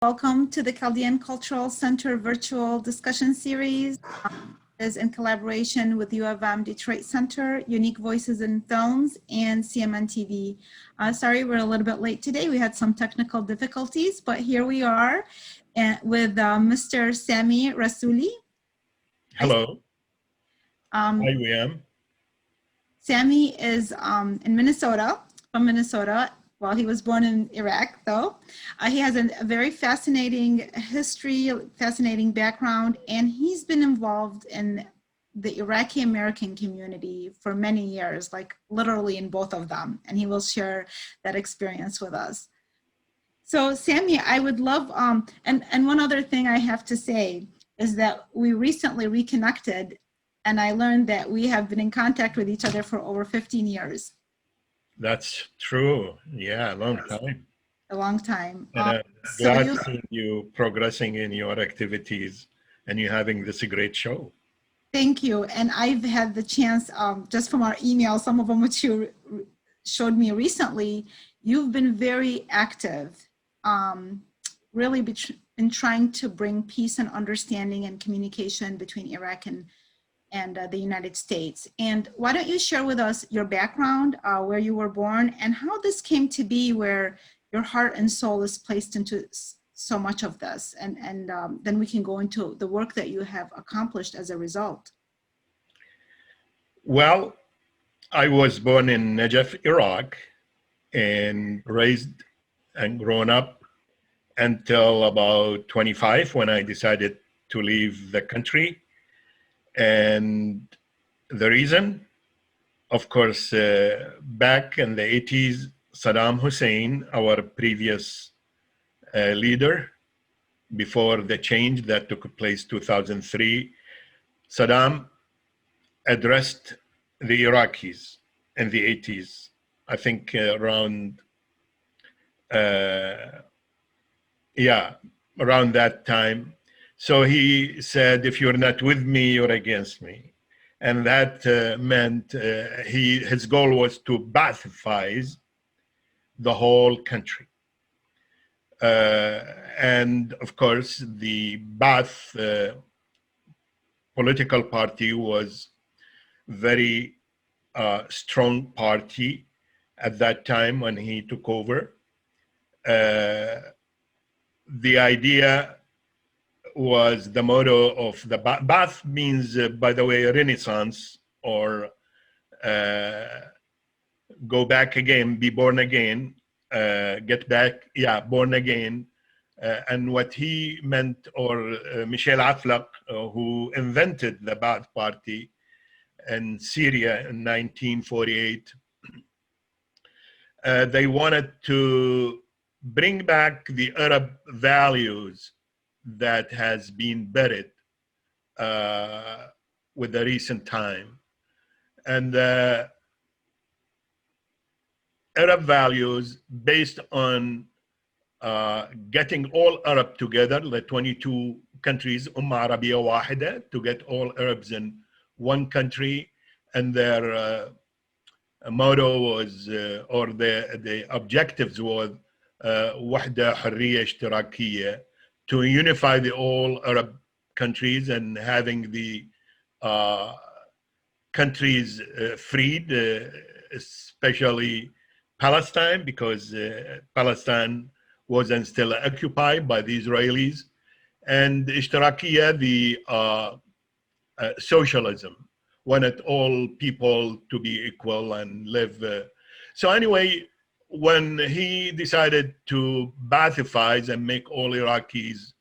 Welcome to the Chaldean Cultural Center virtual discussion series. Is in collaboration with U of M Detroit Center, Unique Voices in Films, and CMN TV. Sorry, we're a little bit late today. We had some technical difficulties, but here we are with Mr. Sami Rasouli. Hello. Hi, William. Sami is in Minnesota, from Minnesota. Well, he was born in Iraq, though. He has a very fascinating history, fascinating background, and he's been involved in the Iraqi-American community for many years, like literally in both of them, and he will share that experience with us. So, Sami, I would love, and one other thing I have to say is that we recently reconnected, and I learned that we have been in contact with each other for over 15 years. That's true. Yeah, a long time. A long time. And glad to see you progressing in your activities and you having this great show. Thank you. And I've had the chance, just from our email, some of them which you showed me recently, you've been very active, really in trying to bring peace and understanding and communication between Iraq and the United States. And why don't you share with us your background, where you were born, and how this came to be where your heart and soul is placed into so much of this. And then we can go into the work that you have accomplished as a result. Well, I was born in Najaf, Iraq, and raised and grown up until about 25 when I decided to leave the country. And the reason, of course, back in the 80s, Saddam Hussein, our previous leader, before the change that took place 2003, Saddam addressed the Iraqis in the 80s, I think around that time. So he said, if you're not with me, you're against me. And that meant his goal was to Ba'athize the whole country. And of course, the Ba'ath political party was very strong party at that time when he took over. The idea was the motto of the Ba'ath means, by the way, Renaissance, or go back again, be born again, get back, born again. And what he meant, or Michel Aflaq, who invented the Ba'ath party in Syria in 1948, they wanted to bring back the Arab values that has been buried with the recent time. And Arab values based on getting all Arab together, the 22 countries, Ummah Arabiya Wahida, to get all Arabs in one country. And their motto was, or the objectives was, Wahda Harriya Ishtirakiyya, to unify the all Arab countries and having the countries freed, especially Palestine, because Palestine wasn't still occupied by the Israelis, and Ishtirakiyya, the socialism, wanted all people to be equal and live. So anyway, when he decided to Baathize and make all Iraqis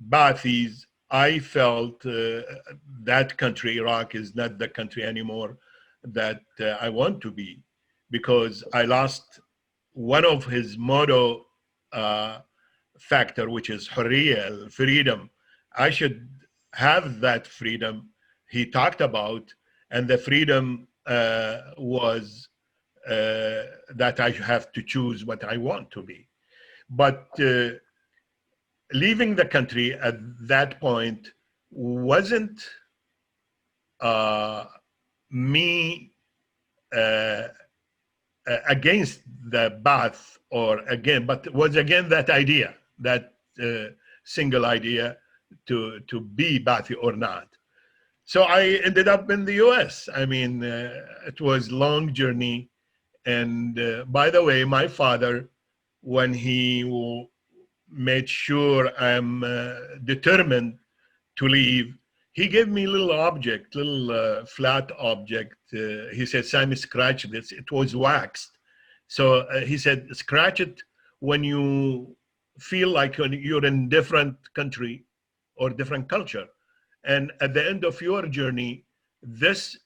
Baathis, I felt that country, Iraq, is not the country anymore that I want to be, because I lost one of his motto factor, which is Hurriya, freedom. I should have that freedom he talked about, and the freedom was that I have to choose what I want to be. But leaving the country at that point wasn't me against the Ba'ath or again, but was again that idea, that single idea to be Ba'athi or not. So I ended up in the US. I mean, it was a long journey. And by the way, my father, when he made sure I'm determined to leave, he gave me a little object, little flat object. He said, Sami, scratch this. It was waxed. So he said, scratch it when you feel like you're in different country or different culture. And at the end of your journey, this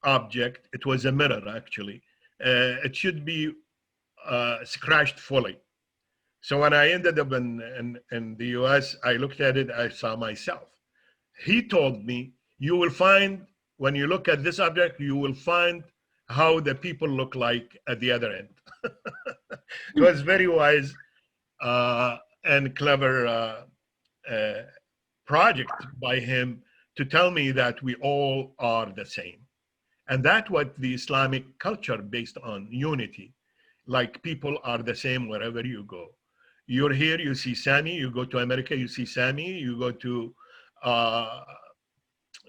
object, it was a mirror actually, it should be scratched fully. So when I ended up in the US, I looked at it, I saw myself. He told me, you will find, when you look at this object, you will find how the people look like at the other end. It was very wise and clever project by him to tell me that we all are the same. And that's what the Islamic culture based on, unity. Like people are the same wherever you go. You're here, you see Sami, you go to America, you see Sami, you go to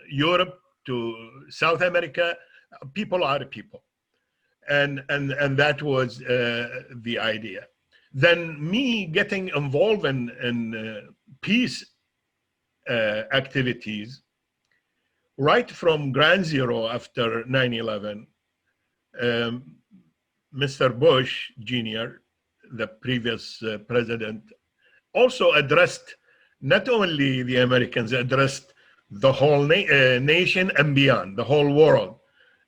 Europe, to South America, people are people. And that was the idea. Then me getting involved in peace activities, right from ground zero after 9/11, Mr. Bush Jr., the previous president, also addressed not only the Americans, addressed the whole nation and beyond, the whole world.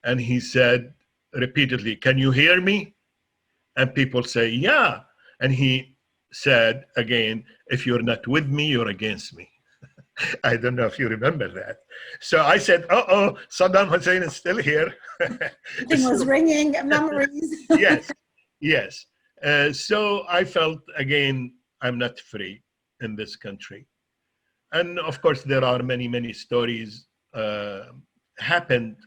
And he said repeatedly, can you hear me? And people say, yeah. And he said again, if you're not with me, you're against me. I don't know if you remember that. So I said, uh-oh, Saddam Hussein is still here. It was ringing memories. Yes, yes. So I felt, again, I'm not free in this country. And of course, there are many, many stories happened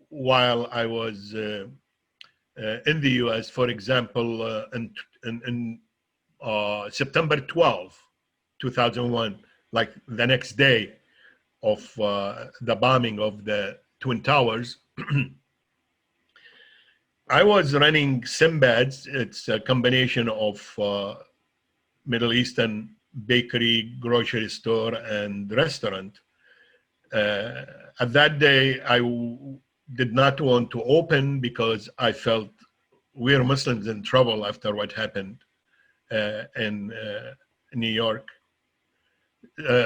while I was in the US. For example, in September 12, 2001, like the next day of the bombing of the Twin Towers, I was running Simbads. It's a combination of Middle Eastern bakery, grocery store, and restaurant. At that day, I did not want to open because I felt we're Muslims in trouble after what happened in New York.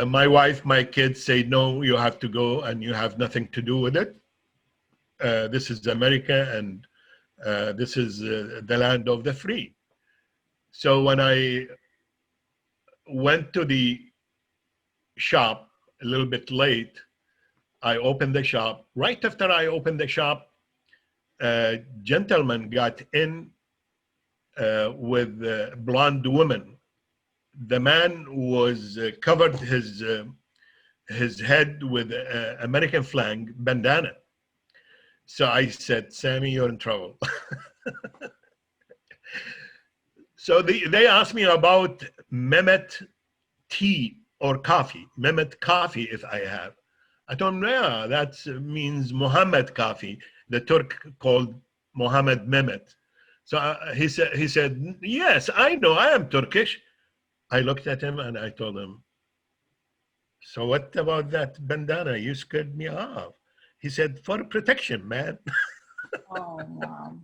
My wife, my kids say, no, you have to go and you have nothing to do with it. This is America and this is the land of the free. So when I went to the shop a little bit late, I opened the shop. Right after I opened the shop, a gentleman got in with a blonde woman. The man was covered his head with American flag bandana. So I said, Sami, you're in trouble. So they asked me about Mehmet tea or coffee, Mehmet coffee if I have. I told him, yeah, that means Muhammad coffee. The Turk called Muhammad Mehmet. So he said, yes, I know, I am Turkish. I looked at him and I told him, so what about that bandana? You scared me off. He said, for protection, man. Oh, wow.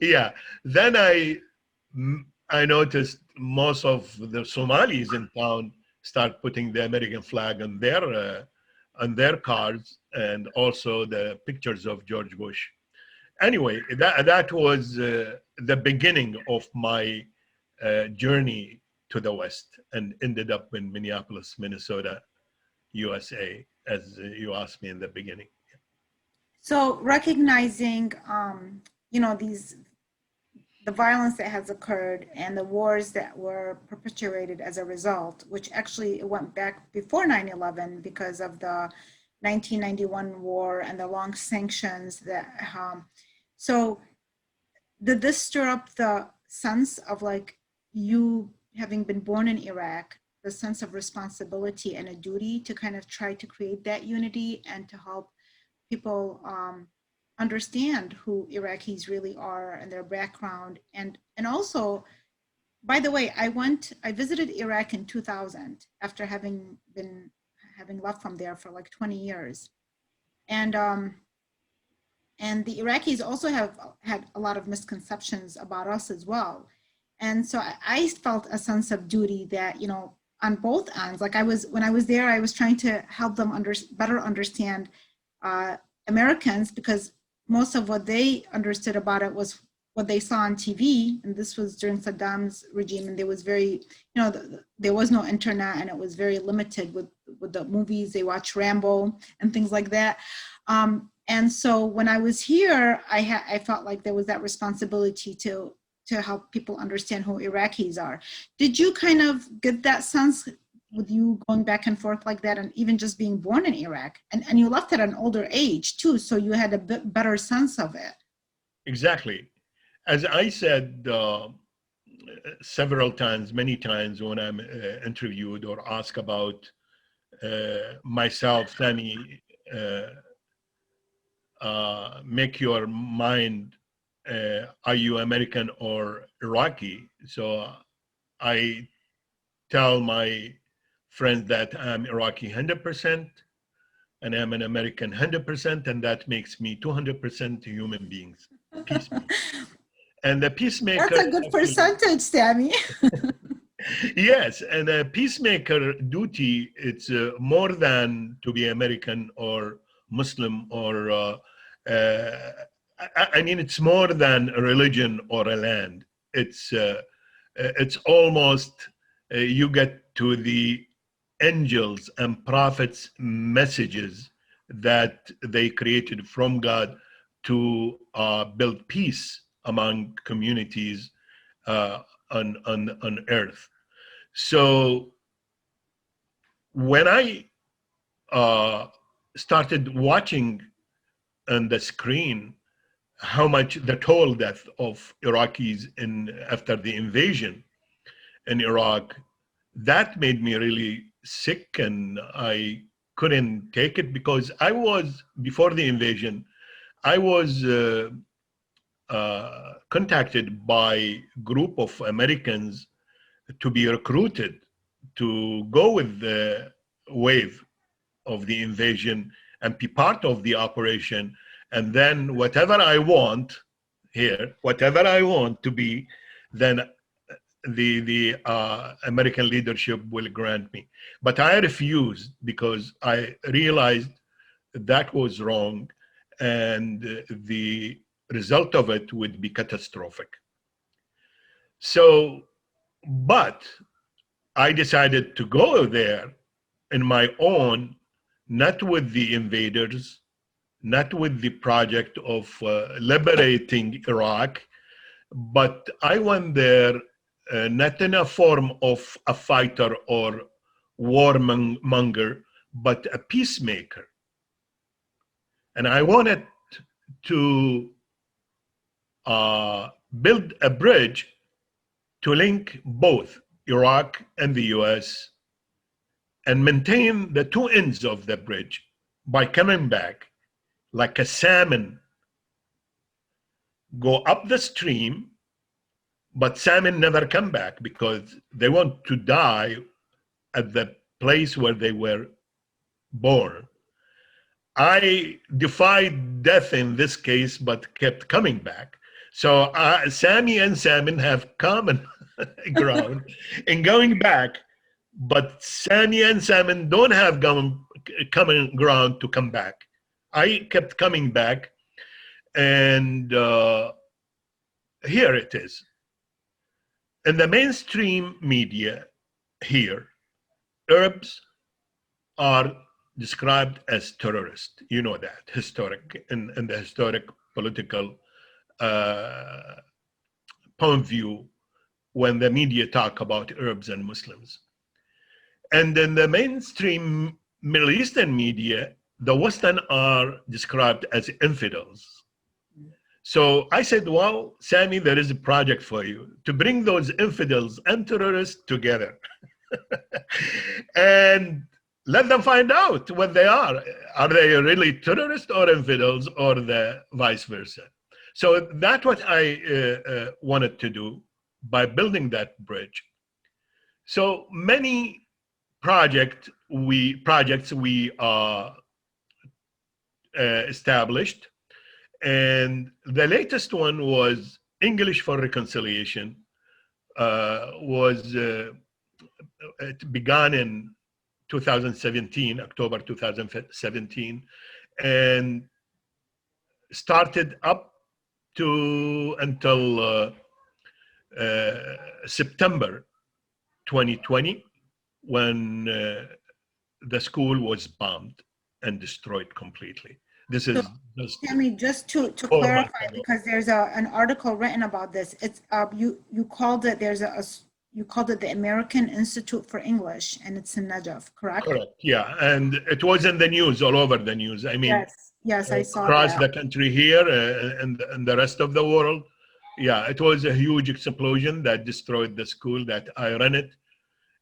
Yeah. Then I noticed most of the Somalis in town start putting the American flag on their cars, and also the pictures of George Bush. Anyway, that was the beginning of my journey to the West, and ended up in Minneapolis, Minnesota, USA, as you asked me in the beginning. So recognizing, the violence that has occurred and the wars that were perpetuated as a result, which actually went back before 9/11 because of the 1991 war and the long sanctions that, so did this stir up the sense of like you having been born in Iraq, the sense of responsibility and a duty to kind of try to create that unity and to help people understand who Iraqis really are and their background, and also, by the way, I visited Iraq in 2000 after having left from there for like 20 years, and and the Iraqis also have had a lot of misconceptions about us as well. And so I felt a sense of duty that, you know, on both ends, like when I was there, I was trying to help them better understand Americans, because most of what they understood about it was what they saw on TV. And this was during Saddam's regime. And there was very, you know, there was no internet, and it was very limited with the movies. They watched Rambo and things like that. And so when I was here, I felt like there was that responsibility to help people understand who Iraqis are. Did you kind of get that sense with you going back and forth like that, and even just being born in Iraq? And you left at an older age too, so you had a bit better sense of it. Exactly. As I said several times, many times when I'm interviewed or asked about myself, Sami, make your mind, are you American or Iraqi? So I tell my friends that I'm Iraqi 100% and I'm an American 100%, and that makes me 200% human beings, peacemaker. And the peacemaker— That's a good percentage, Sami. Yes, and a peacemaker duty, it's more than to be American or Muslim or I mean, it's more than a religion or a land. It's almost you get to the angels and prophets' messages that they created from God to build peace among communities on earth. So when I started watching on the screen how much the total death of Iraqis after the invasion in Iraq, that made me really sick, and I couldn't take it, because I was, before the invasion, I was contacted by a group of Americans to be recruited to go with the wave of the invasion and be part of the operation. And then whatever I want here, whatever I want to be, then the American leadership will grant me. But I refused, because I realized that was wrong, and the result of it would be catastrophic. So, but I decided to go there in my own, not with the invaders, not with the project of liberating Iraq, but I went there not in a form of a fighter or warmonger, but a peacemaker. And I wanted to build a bridge to link both Iraq and the US and maintain the two ends of the bridge by coming back like a salmon, go up the stream, but salmon never come back because they want to die at the place where they were born. I defied death in this case, but kept coming back. So Sami and salmon have common ground in going back, but Sami and salmon don't have common ground to come back. I kept coming back, and here it is. In the mainstream media here, Arabs are described as terrorists. You know that, historic, in the historic political point of view, when the media talk about Arabs and Muslims. And in the mainstream Middle Eastern media, the Western are described as infidels. So I said, well, Sami, there is a project for you to bring those infidels and terrorists together and let them find out what they are. Are they really terrorists or infidels, or the vice versa? So that's what I wanted to do by building that bridge. So many projects we established, and the latest one was English for Reconciliation. It began in 2017, October 2017, and started up to until September 2020, when the school was bombed and destroyed completely. This is just Sami, just to clarify, because there's an article written about this. It's you called it, you called it the American Institute for English, and it's in Najaf, correct? Correct. Yeah, and it was in the news, all over the news. I mean, yes, I saw across that. the country here and the rest of the world. Yeah, it was a huge explosion that destroyed the school that I ran it.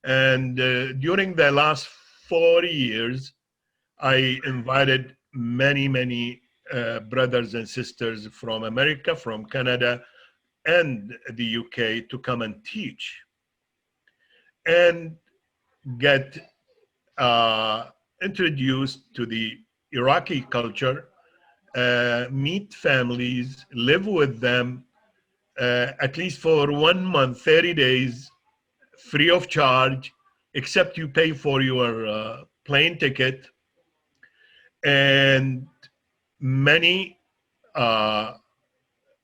And during the last 4 years, I invited many brothers and sisters from America, from Canada, and the UK to come and teach and get introduced to the Iraqi culture, meet families, live with them, at least for 1 month, 30 days, free of charge, except you pay for your plane ticket. And many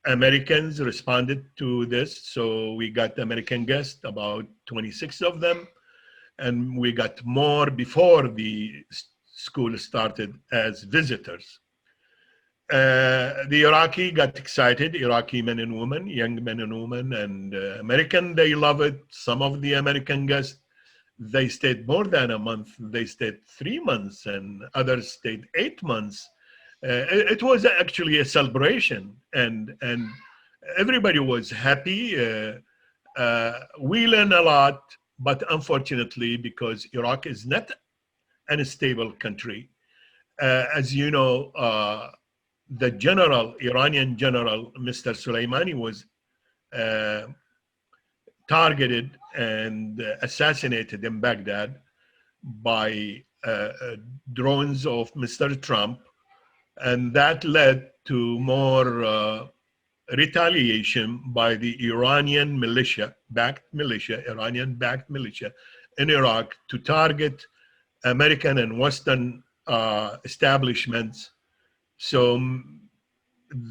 Americans responded to this. So we got American guests, about 26 of them. And we got more before the school started as visitors. The Iraqi got excited, Iraqi men and women, young men and women, and American, they love it. Some of the American guests, they stayed more than a month. They stayed 3 months, and others stayed 8 months. It was actually a celebration, and everybody was happy. We learned a lot, but unfortunately, because Iraq is not an unstable country, as you know, the general, Iranian general, Mr. Soleimani, was targeted and assassinated in Baghdad by drones of Mr. Trump. And that led to more retaliation by the Iranian militia, Iranian-backed militia in Iraq to target American and Western establishments. So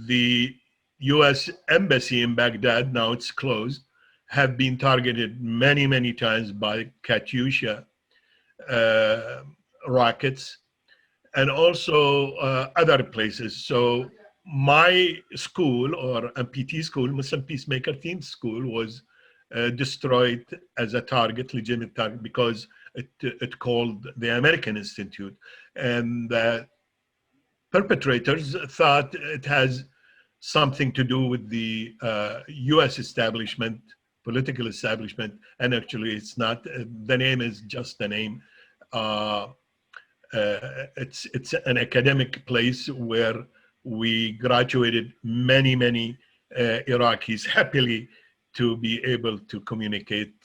the US embassy in Baghdad, now it's closed, have been targeted many times by Katyusha rockets, and also other places. So my school, or MPT school, Muslim Peacemaker Teams school, was destroyed as a target, legitimate target, because it called the American Institute. And the perpetrators thought it has something to do with the US establishment, political establishment, and actually it's not. The name is just the name. It's an academic place where we graduated many Iraqis happily to be able to communicate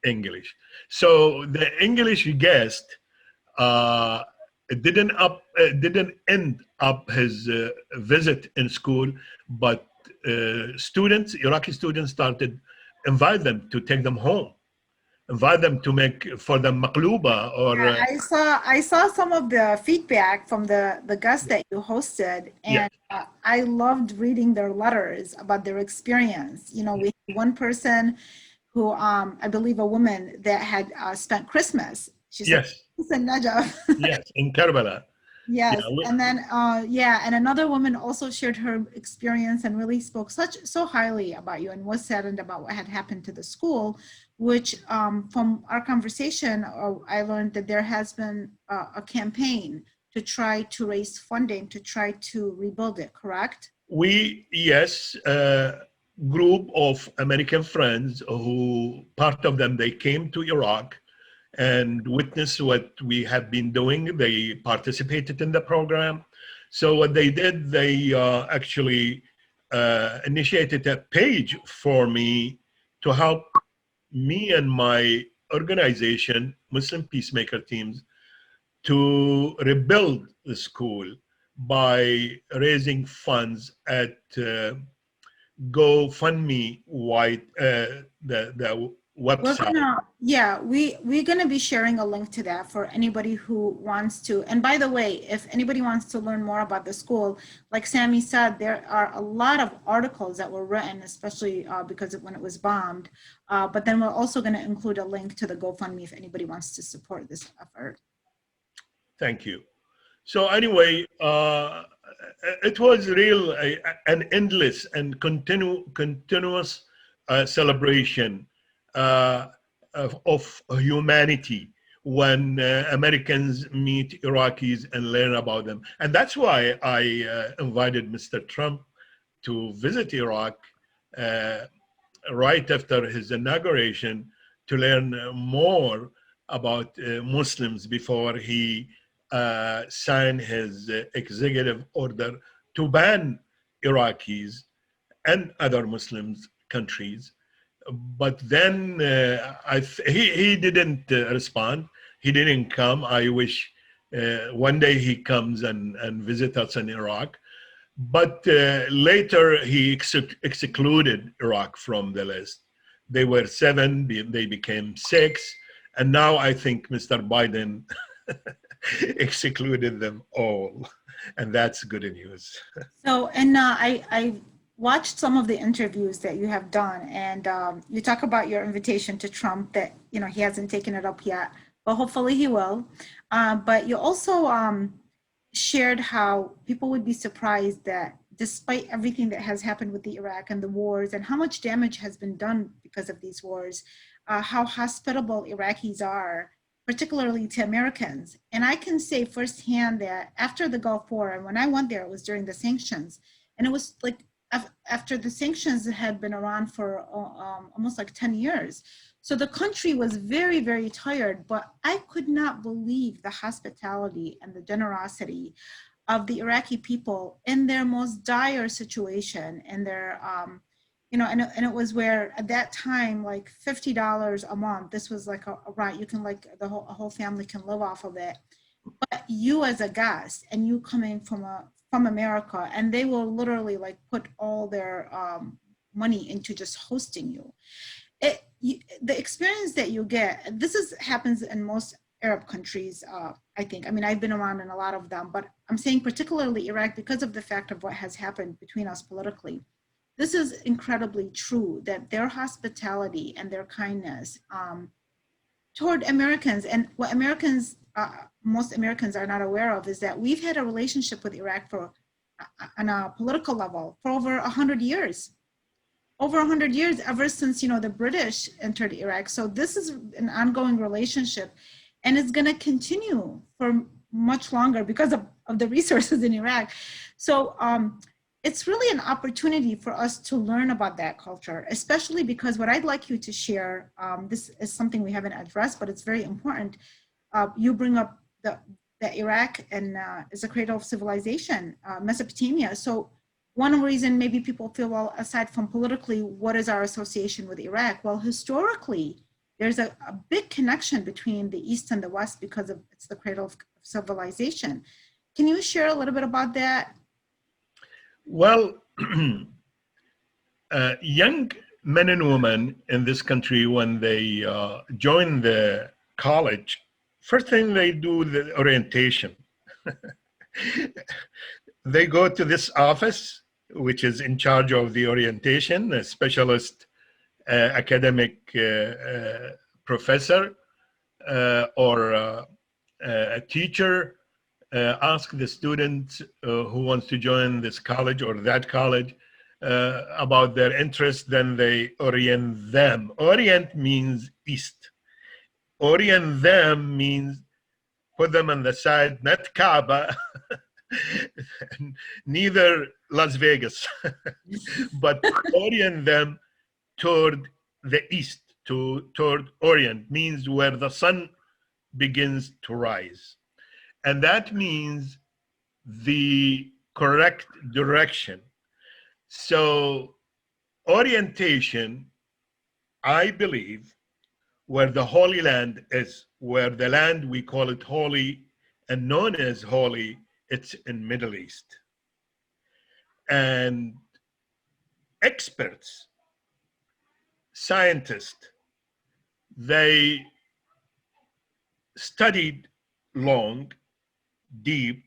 English. So the English guest didn't end up his visit in school, but Iraqi students started invite them to take them home, invite them to make for them maqluba, or I saw some of the feedback from the guests that you hosted, and I loved reading their letters about their experience. You know, we had one person who I believe a woman that had spent Christmas. She said, in Najaf. Yes, in Karbala. Yes, and then and another woman also shared her experience and really spoke so highly about you and was saddened about what had happened to the school, which from our conversation, I learned that there has been a campaign to try to raise funding to try to rebuild it, correct? Yes, group of American friends who, part of them, they came to Iraq and witnessed what we have been doing. They participated in the program. So what they did, they actually initiated a page for me to help me and my organization, Muslim Peacemaker Teams, to rebuild the school by raising funds at GoFundMe, the website. We're gonna be sharing a link to that for anybody who wants to. And by the way, if anybody wants to learn more about the school, like Sami said, there are a lot of articles that were written, especially because of when it was bombed. But then we're also gonna include a link to the GoFundMe if anybody wants to support this effort. Thank you. So anyway, it was an endless and continuous celebration of humanity when Americans meet Iraqis and learn about them. And that's why I invited Mr. Trump to visit Iraq right after his inauguration to learn more about Muslims before he signed his executive order to ban Iraqis and other Muslim countries. But then he didn't respond. He didn't come. I wish one day he comes and visit us in Iraq. But later he excluded Iraq from the list. They were 7, they became 6. And now I think Mr. Biden excluded them all. And that's good news. So, and I watched some of the interviews that you have done, and you talk about your invitation to Trump that, you know, he hasn't taken it up yet, but hopefully he will. But you also shared how people would be surprised that despite everything that has happened with the Iraq and the wars and how much damage has been done because of these wars, how hospitable Iraqis are, particularly to Americans. And I can say firsthand that after the Gulf War, and when I went there, it was during the sanctions, and it was like after the sanctions had been around for almost like 10 years. So the country was very, very tired, but I could not believe the hospitality and the generosity of the Iraqi people in their most dire situation, and their, you know, and it was where at that time, like $50 a month, this was like a right, you can like, a whole family can live off of it. But you as a guest, and you coming from America, and they will literally like put all their money into just hosting you. The experience that you get, happens in most Arab countries, I think. I mean, I've been around in a lot of them, but I'm saying particularly Iraq because of the fact of what has happened between us politically. This is incredibly true, that their hospitality and their kindness toward Americans, and what most Americans are not aware of, is that we've had a relationship with Iraq on a political level for over 100 years. Over 100 years, ever since, you know, the British entered Iraq. So this is an ongoing relationship, and it's going to continue for much longer because of the resources in Iraq. So it's really an opportunity for us to learn about that culture, especially because what I'd like you to share, this is something we haven't addressed, but it's very important. You bring up that Iraq and is a cradle of civilization, Mesopotamia. So one reason maybe people feel, well, aside from politically, what is our association with Iraq? Well, historically, there's a big connection between the East and the West because it's the cradle of civilization. Can you share a little bit about that? Well, young men and women in this country, when they join the college, first thing they do the orientation. They go to this office, which is in charge of the orientation, a specialist academic professor or a teacher. Ask the student who wants to join this college or that college about their interest, then they orient them. Orient means east. Orient them means put them on the side, not Kaaba, Neither Las Vegas, but orient them toward the east, toward Orient, means where the sun begins to rise. And that means the correct direction. So orientation, I believe, where the Holy Land is, where the land we call it holy and known as holy, it's in Middle East. And experts, scientists, they studied long, deep,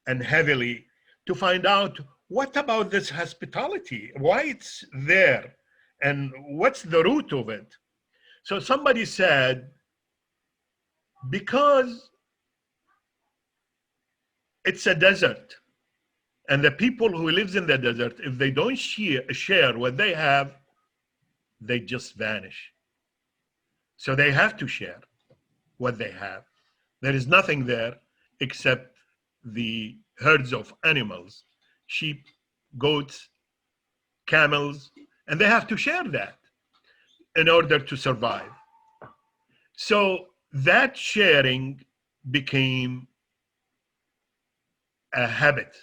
and heavily to find out what about this hospitality, why it's there, and what's the root of it. So somebody said, because it's a desert, and the people who lives in the desert, if they don't share what they have, they just vanish. So they have to share what they have. There is nothing there except the herds of animals, sheep, goats, camels, and they have to share that in order to survive. So that sharing became a habit,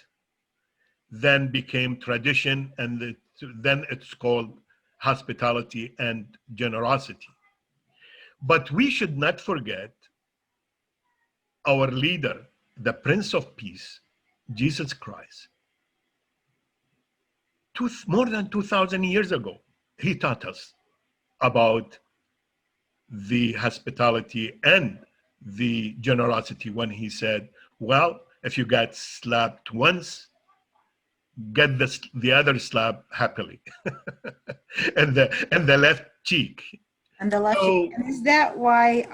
then became tradition, and then it's called hospitality and generosity. But we should not forget our leader, the Prince of Peace, Jesus Christ. More than 2,000 years ago, he taught us about the hospitality and the generosity when he said, well, if you got slapped once, get the other slap happily. and the left cheek. And the left cheek. And is that why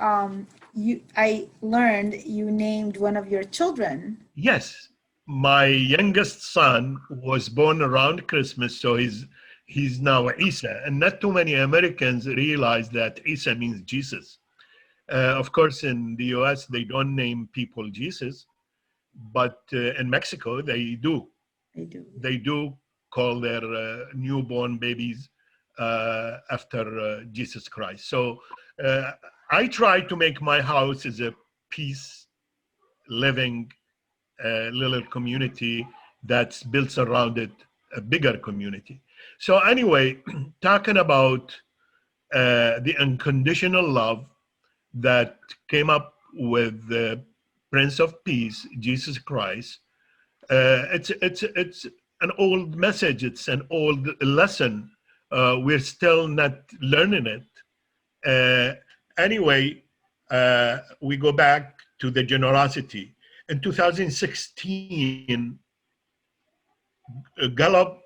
I learned you named one of your children? Yes. My youngest son was born around Christmas, so he's now Isa. And not too many Americans realize that Isa means Jesus. Of course, in the US, they don't name people Jesus, but in Mexico, they do. They do call their newborn babies after Jesus Christ. So I try to make my house as a peace living little community that's built around it, a bigger community. So anyway, talking about the unconditional love that came up with the Prince of Peace, Jesus Christ, it's an old message. It's an old lesson. We're still not learning it. Anyway, we go back to the generosity. In 2016, Gallup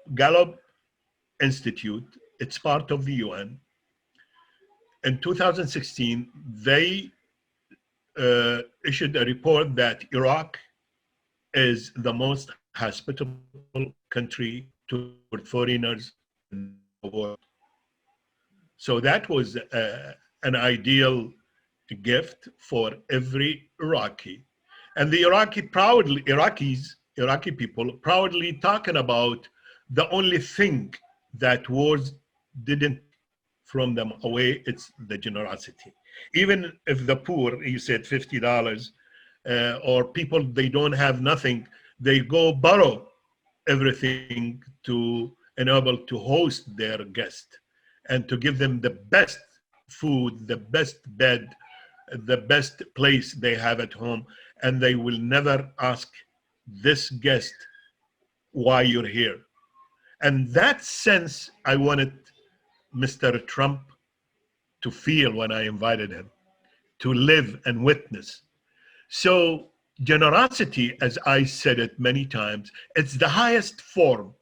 Institute, it's part of the UN. In 2016, they issued a report that Iraq is the most hospitable country toward foreigners in the world. So that was an ideal gift for every Iraqi. And the Iraqi people proudly talking about the only thing that wars didn't from them away, it's the generosity. Even if the poor, you said $50, or people, they don't have nothing, they go borrow everything to enable to host their guest and to give them the best food, the best bed, the best place they have at home. And they will never ask this guest why you're here. And that sense I wanted Mr. Trump to feel when I invited him, to live and witness. So generosity, as I said it many times, it's the highest form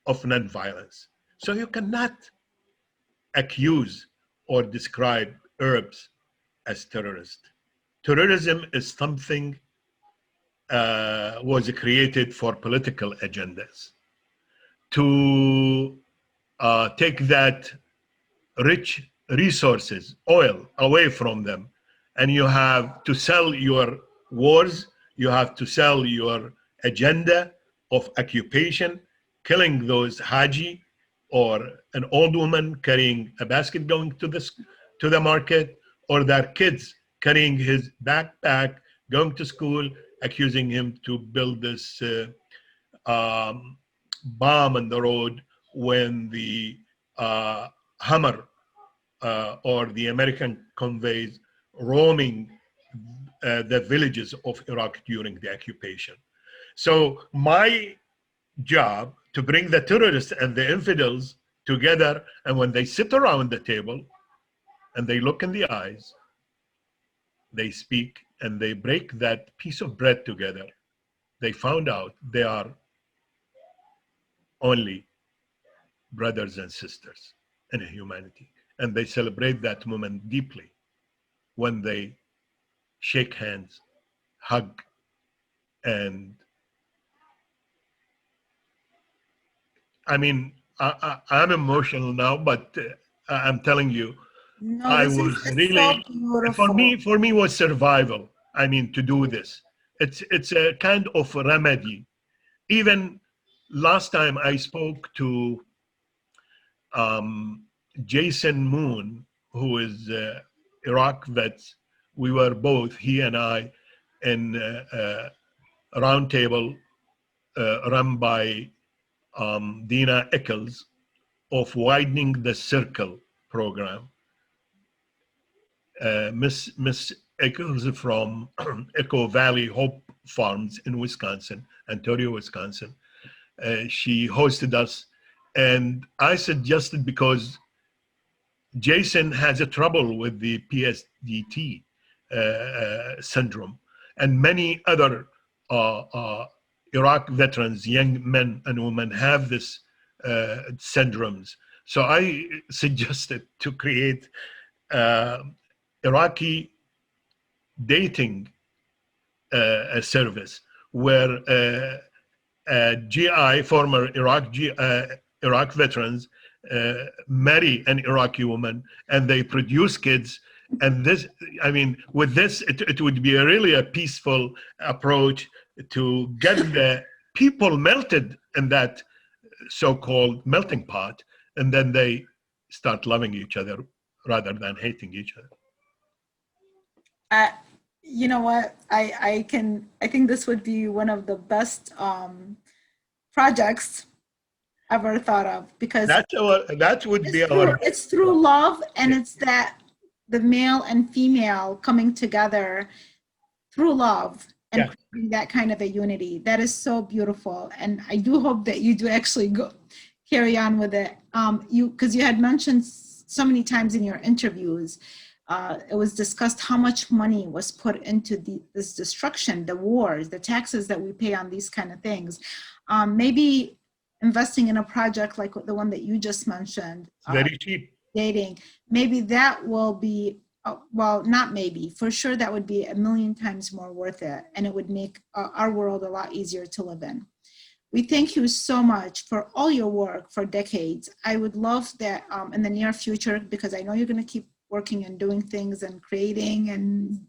of nonviolence. So you cannot accuse or describe Arabs as terrorists. Terrorism is something was created for political agendas, to take that rich resources, oil, away from them. And you have to sell your wars, you have to sell your agenda of occupation, killing those haji or an old woman carrying a basket going to the market, or their kids carrying his backpack going to school, accusing him to build this bomb on the road when the Hummer or the American convoys roaming the villages of Iraq during the occupation. So my job to bring the terrorists and the infidels together, and when they sit around the table and they look in the eyes, they speak and they break that piece of bread together, they found out they are only brothers and sisters in humanity. And they celebrate that moment deeply when they shake hands, hug, and I mean, I'm emotional now, but I'm telling you, No, I this was is really, so beautiful. for me was survival. I mean, to do this. It's a kind of remedy. Even last time I spoke to Jason Moon, who is Iraq vet. We were both, he and I, in a roundtable run by Dina Eccles of Widening the Circle program. Miss Eccles from Echo Valley Hope Farms in Wisconsin, Ontario, Wisconsin. She hosted us, and I suggested, because Jason has a trouble with the PSDT syndrome, and many other Iraq veterans, young men and women, have this syndromes. So I suggested to create Iraqi dating a service where GI, former Iraq veterans, marry an Iraqi woman and they produce kids. And this, I mean, with this, it would be really a peaceful approach to get the people melted in that so-called melting pot, and then they start loving each other rather than hating each other. You know what? I think this would be one of the best projects ever thought of, because that would be our. It's through love, and it's that the male and female coming together through love and creating that kind of a unity. That is so beautiful, and I do hope that you do actually carry on with it. Because you had mentioned so many times in your interviews, it was discussed how much money was put into this destruction, the wars, the taxes that we pay on these kind of things. Maybe investing in a project like the one that you just mentioned, very cheap dating, maybe that will be, well, not maybe, for sure that would be 1,000,000 times more worth it, and it would make our world a lot easier to live in. We thank you so much for all your work for decades. I would love that in the near future, because I know you're going to keep working and doing things and creating and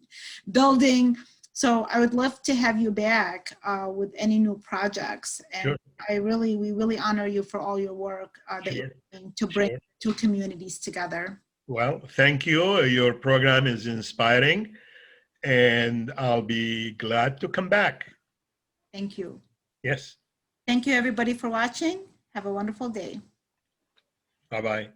building. So I would love to have you back with any new projects. And we really honor you for all your work that you're doing to bring two communities together. Well, thank you. Your program is inspiring, and I'll be glad to come back. Thank you. Yes. Thank you, everybody, for watching. Have a wonderful day. Bye-bye.